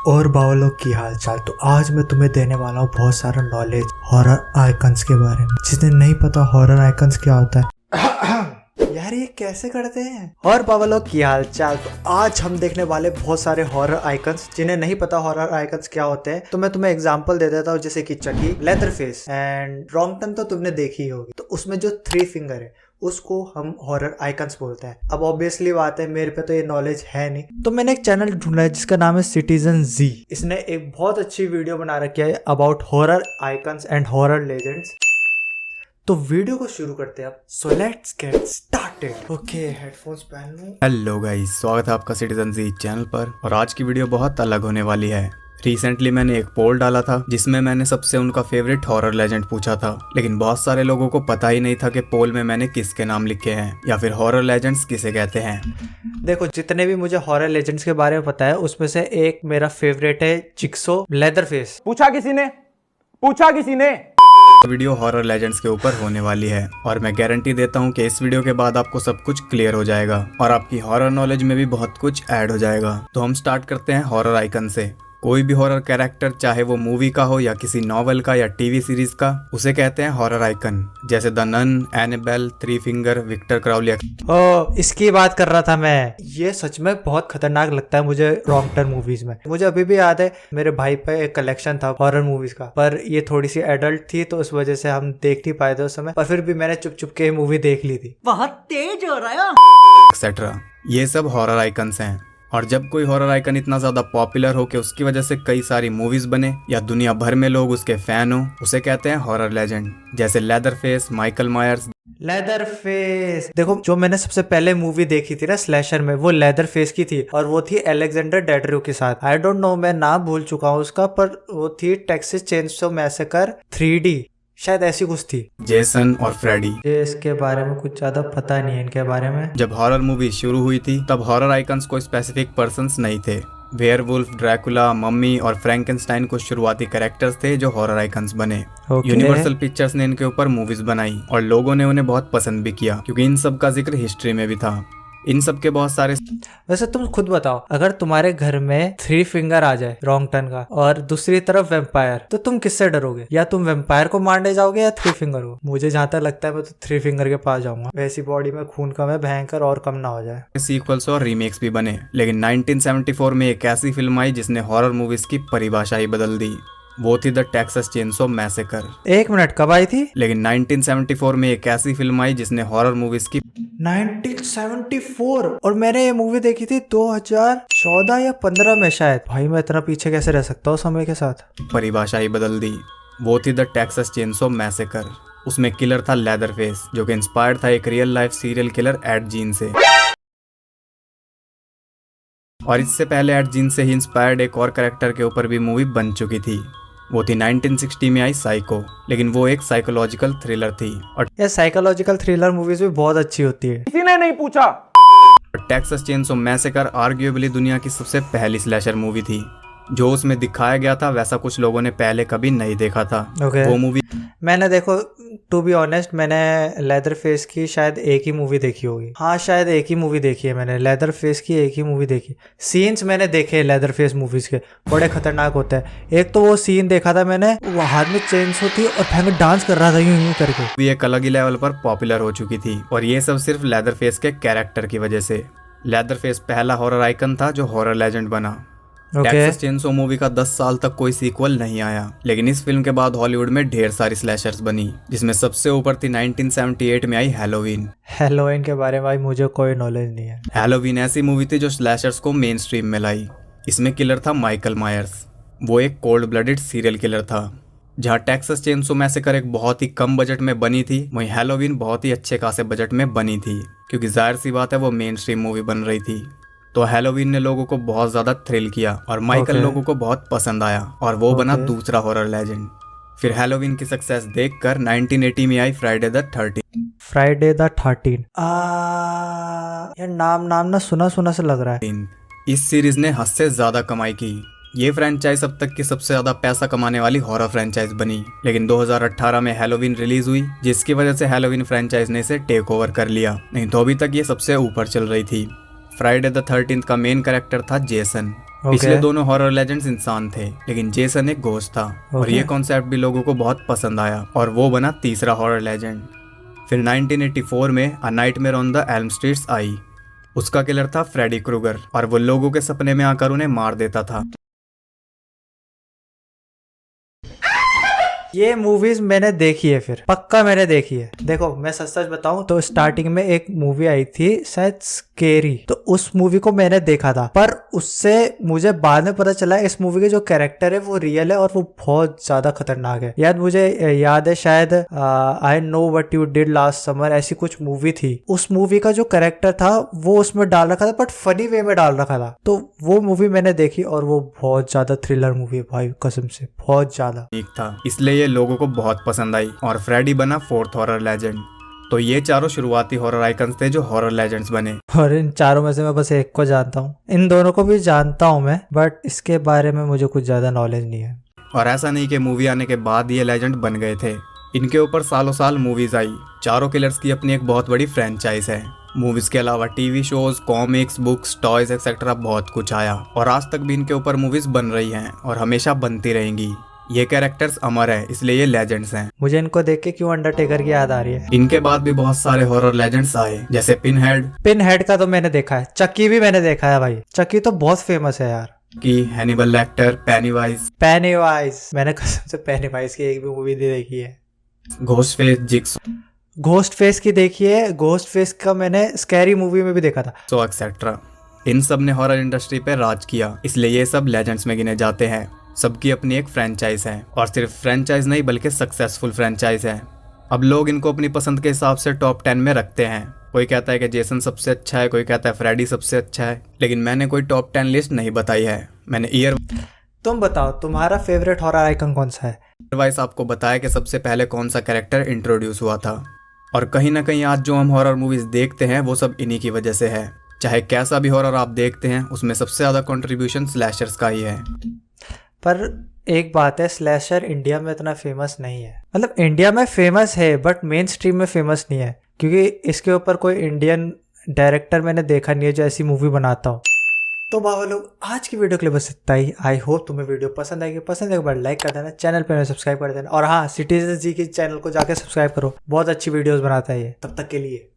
और बावलों की हाल चाल। तो आज मैं तुम्हें देने वाला हूँ बहुत सारा नॉलेज हॉरर आइकन्स के बारे में। जिन्हें नहीं पता हॉरर आइकन्स क्या होता है यार ये कैसे करते हैं। और बावलों की हाल चाल। तो आज हम देखने वाले बहुत सारे हॉरर आइकन्स। जिन्हें नहीं पता हॉरर आइकन्स क्या होते हैं तो मैं तुम्हें एग्जांपल दे देता हूँ, जैसे कि चकी, लेदरफेस एंड रॉन्ग टर्न तो तुमने देखी ही होगी। तो उसमें जो 3 फिंगर है उसको हम हॉरर आइकन्स बोलते हैं। अब ऑब्वियसली बात है मेरे पे तो ये नॉलेज है नहीं, तो मैंने एक चैनल ढूंढा है जिसका नाम है सिटीजन जी। इसने एक बहुत अच्छी वीडियो बना रखी है about horror icons and horror legends. तो वीडियो को शुरू करते हैं अब। So let's get started. Okay, headphones पहन लूं। हेलो गाइस, स्वागत है आपका सिटीजन जी चैनल पर। और आज की वीडियो बहुत अलग होने वाली है। रिसेंटली मैंने एक पोल डाला था जिसमें मैंने सबसे उनका फेवरेट हॉरर लेजेंड पूछा था, लेकिन बहुत सारे लोगों को पता ही नहीं था कि पोल में मैंने किसके नाम लिखे हैं या फिर हॉरर लेजेंड्स किसे कहते हैं। देखो, जितने भी मुझे हॉरर लेजेंड्स के बारे में पता है उसमें से एक मेरा फेवरेट है जिक्सो लेदरफेस। पूछा किसी ने वीडियो हॉरर लेजेंड्स के ऊपर होने वाली है और मैं गारंटी देता हूँ कि इस वीडियो के बाद आपको सब कुछ क्लियर हो जाएगा और आपकी हॉरर नॉलेज में भी बहुत कुछ ऐड हो जाएगा। तो हम स्टार्ट करते हैं हॉरर आइकन से। कोई भी हॉरर कैरेक्टर, चाहे वो मूवी का हो या किसी नॉवेल का या टीवी सीरीज का, उसे कहते हैं हॉरर आइकन। जैसे the Nun, Annabelle, 3 finger, Victor Crowley. इसकी बात कर रहा था मैं। ये सच में बहुत खतरनाक लगता है मुझे रॉन्ग टर्न मूवीज में। मुझे अभी भी याद है मेरे भाई पे एक कलेक्शन था हॉरर मूवीज का, पर ये थोड़ी सी एडल्ट थी तो उस वजह से हम देख नहीं पाए थे उस समय, पर फिर भी मैंने चुप चुप के मूवी देख ली थी। बहुत तेज हो रहा है एक्सेट्रा। ये सब हॉरर आइकन्स हैं। और जब कोई हॉरर आइकन इतना ज्यादा पॉपुलर हो कि उसकी वजह से कई सारी मूवीज बने या दुनिया भर में लोग उसके फैन हो, उसे कहते हैं हॉरर लेजेंड। जैसे लेदरफेस, माइकल मायर्स। लेदरफेस, देखो जो मैंने सबसे पहले मूवी देखी थी ना स्लैशर में, वो लेदरफेस की थी और वो थी अलेक्जेंडर डैडरियो के साथ। आई डोंट नो, मैं नाम भूल चुका हूँ उसका, पर वो थी टेक्सास चेनसो मैसेकर 3D, शायद ऐसी कुछ थी। जेसन और फ्रेडी। इसके बारे में कुछ ज्यादा पता नहीं है इनके बारे में। जब हॉरर मूवी शुरू हुई थी तब हॉरर आइकन्स को स्पेसिफिक पर्सन्स नहीं थे। वेयरवुल्फ, ड्रैकुला, मम्मी और फ्रैंकेनस्टाइन को शुरुआती कैरेक्टर्स थे जो हॉरर आइकन्स बने। यूनिवर्सल पिक्चर्स ने इनके ऊपर मूवीज बनाई और लोगों ने उन्हें बहुत पसंद भी किया क्योंकि इन सब का जिक्र हिस्ट्री में भी था। इन सब के बहुत सारे। वैसे तुम खुद बताओ, अगर तुम्हारे घर में 3 फिंगर आ जाए रॉन्ग टर्न का और दूसरी तरफ वेम्पायर, तो तुम किससे डरोगे? या तुम वेम्पायर को मारने जाओगे या 3 फिंगर को? मुझे जहां तक लगता है मैं तो 3 फिंगर के पास जाऊंगा। वैसी बॉडी में खून कम है, भयंकर और कम ना हो जाए। सीक्वल्स और रीमेक्स भी बने, लेकिन 1974 में एक ऐसी फिल्म आई जिसने हॉरर मूवीज की परिभाषा ही बदल दी। वो थी द टेक्सास चेनसो मैसेकर। एक मिनट, कब आई थी? लेकिन 1974 में एक ऐसी फिल्म आई जिसने हॉरर मूवीज की 1974, और मैंने ये मूवी देखी थी 2014 या 15 में शायद। भाई मैं इतना पीछे कैसे रह सकता हूँ समय के साथ। परिभाषा ही बदल दी। वो थी द टेक्सास चेनसो मैसेकर। उसमें किलर था लेदरफेस, जो कि इंस्पायर्ड था एक real life serial killer Ed Gein से। और इससे पहले एड जीन से ही इंस्पायर्ड एक और कैरेक्टर के ऊपर भी मूवी बन चुकी थी। वो थी 1960 में आई साइको, लेकिन वो एक साइकोलॉजिकल थ्रिलर थी। और ये साइकोलॉजिकल थ्रिलर मूवीज भी बहुत अच्छी होती है। किसी ने नहीं पूछा। टेक्सास चेनसो मैसेकर आर्ग्यूएबली दुनिया की सबसे पहली स्लैशर मूवी थी। जो उसमें दिखाया गया था वैसा कुछ लोगों ने पहले कभी नहीं देखा था। वो मूवी मैंने, देखो टू बी ऑनेस्ट, मैंने लेदरफेस की शायद एक ही मूवी देखी होगी। हाँ शायद एक ही मूवी देखी है मैंने लेदरफेस की, एक ही मूवी देखी। सीन्स मैंने देखे लेदरफेस मूवीज के, बड़े खतरनाक होते हैं। एक तो वो सीन देखा था मैंने, वो हाथ में चेन्स होती और भयंकर डांस कर रहा था यूं करके। भी एक अलग ही लेवल पर पॉपुलर हो चुकी थी और ये सब सिर्फ लेदरफेस के कैरेक्टर की वजह से। लेदरफेस पहला हॉरर आइकन था जो हॉरर लेजेंड बना। टेक्सास चेनसो मूवी का 10 साल तक कोई सीक्वल नहीं आया, लेकिन इस फिल्म के बाद हॉलीवुड में ढेर सारी स्लैशर्स बनी, जिसमें सबसे ऊपर थी 1978 में आई हैलोवीन। हैलोवीन के बारे में भाई मुझे कोई नॉलेज नहीं है। हैलोवीन ऐसी मूवी थी जो स्लैशर्स को मेन स्ट्रीम में लाई। इसमें किलर था माइकल मायर्स। वो एक कोल्ड ब्लडेड सीरियल किलर था। जहाँ टेक्सास चेनसो मैसेकर एक बहुत ही कम बजट में बनी थी, वहीं हैलोवीन बहुत ही अच्छे खासे बजट में बनी थी, क्योंकि जाहिर सी बात है वो मेन स्ट्रीम मूवी बन रही थी। तो हैलोवीन ने लोगों को बहुत ज्यादा थ्रिल किया और माइकल लोगों को बहुत पसंद आया और वो बना दूसरा हॉरर लेजेंड। फिर हैलोवीन की सक्सेस देखकर 1980 में आई Friday the 13th। Friday the 13th, यार नाम ना सुना सुना से लग रहा है। इस सीरीज ने हद से ज्यादा कमाई की। ये फ्रेंचाइज अब तक की सबसे ज्यादा पैसा कमाने वाली हॉरर फ्रेंचाइज बनी। लेकिन 2018 में हैलोवीन रिलीज हुई, जिसकी वजह से हैलोवीन फ्रेंचाइज ने इसे टेक ओवर कर लिया, नहीं तो अभी तक ये सबसे ऊपर चल रही थी। फ्राइडे द 13th का मेन कैरेक्टर था जेसन। पिछले दोनों हॉरर लेजेंड्स इंसान थे, लेकिन जेसन एक घोस्ट था। और ये कॉन्सेप्ट भी लोगों को बहुत पसंद आया और वो बना तीसरा हॉरर लेजेंड। फिर 1984 में a nightmare on the Elm streets आई। उसका किलर था फ्रेडी क्रूगर और वो लोगों के सपने में आकर उन्हें मार देता था। ये मूवीज मैंने देखी है, फिर पक्का मैंने देखी है। देखो मैं सच सच बताऊं तो स्टार्टिंग में एक मूवी आई थी शायद स्केरी, तो उस मूवी को मैंने देखा था, पर उससे मुझे बाद में पता चला इस मूवी के जो कैरेक्टर है वो रियल है और वो बहुत ज्यादा खतरनाक है। मुझे याद है शायद I know what you did last summer, ऐसी कुछ मूवी थी। उस मूवी का जो कैरेक्टर था वो उसमें डाल रखा था, बट फनी वे में डाल रखा था। तो वो मूवी मैंने देखी और वो बहुत ज्यादा थ्रिलर मूवी है भाई, कसम से बहुत ज्यादा ठीक था, इसलिए ये लोगों को बहुत पसंद आई और फ्रेडी बना फोर्थ हॉरर लेजेंड। तो ये चारों शुरुआती हॉरर आइकन्स थे जो हॉरर लेजेंड्स बने। और इन चारों में से मैं बस एक को जानता हूँ, इन दोनों को भी जानता हूँ मैं, बट इसके बारे में मुझे कुछ ज्यादा नॉलेज नहीं है। और ऐसा नहीं कि मूवी आने के बाद ये लेजेंड बन गए थे, इनके ऊपर सालों साल मूवीज आई। चारों किलर्स की अपनी एक बहुत बड़ी फ्रेंचाइज है। मूवीज के अलावा TV shows, comics, books, toys etcetera बहुत कुछ आया और आज तक भी इनके ऊपर मूवीज बन रही हैं और हमेशा बनती रहेंगी। ये कैरेक्टर्स अमर है, इसलिए ये लेजेंड्स हैं। मुझे इनको देख के क्यों अंडरटेकर की याद आ रही है। इनके बाद भी बहुत सारे हॉरर लेजेंड्स आए, जैसे पिन हेड का तो मैंने देखा है, चक्की भी मैंने देखा है भाई, चक्की तो बहुत फेमस है यार। की हैनिबल लेक्टर, पेनीवाइज मैंने कसम से पेनीवाइज की एक भी मूवी नहीं देखी है। घोस्टफेस, जिग्सॉ, घोस्ट फेस की देखी है, घोस्ट फेस का मैंने स्कैरी मूवी में भी देखा था, सो एक्सेट्रा। इन सब ने हॉरर इंडस्ट्री पे राज किया, इसलिए ये सब लेजेंड्स में गिने जाते हैं। सबकी अपनी एक फ्रेंचाइज है और सिर्फ फ्रेंचाइज नहीं बल्कि सक्सेसफुल फ्रेंचाइज है। अब लोग इनको अपनी पसंद के हिसाब से टॉप 10 में रखते हैं। कोई कहता है कि जेसन सबसे अच्छा है, कोई कहता है फ्रेडी सबसे अच्छा है, लेकिन मैंने कोई टॉप 10 लिस्ट नहीं बताई है। मैंने तुम बताओ तुम्हारा फेवरेट हॉरर आइकन कौन सा है? वाइज आपको बताया कि सबसे पहले कौन सा कैरेक्टर इंट्रोड्यूस हुआ था। और कहीं ना कहीं आज जो हम हॉरर मूवीज देखते हैं वो सब इन्हीं की वजह से है। चाहे कैसा भी हॉरर आप देखते हैं, उसमें सबसे ज्यादा कंट्रीब्यूशन स्लैशर्स का ही है। पर एक बात है, स्लैशर इंडिया में इतना फेमस नहीं है। मतलब इंडिया में फेमस है बट मेन स्ट्रीम में फेमस नहीं है, क्योंकि इसके ऊपर कोई इंडियन डायरेक्टर मैंने देखा नहीं है जो ऐसी मूवी बनाता हो। तो बाबा लोग आज की वीडियो के लिए बस इतना ही। आई होप तुम्हें वीडियो पसंद आएगी। पसंद है एक बार लाइक कर देना, चैनल पे सब्सक्राइब कर देना, और हाँ सिटीजन जी के चैनल को जाके सब्सक्राइब करो, बहुत अच्छी वीडियोस बनाता है ये। तब तक के लिए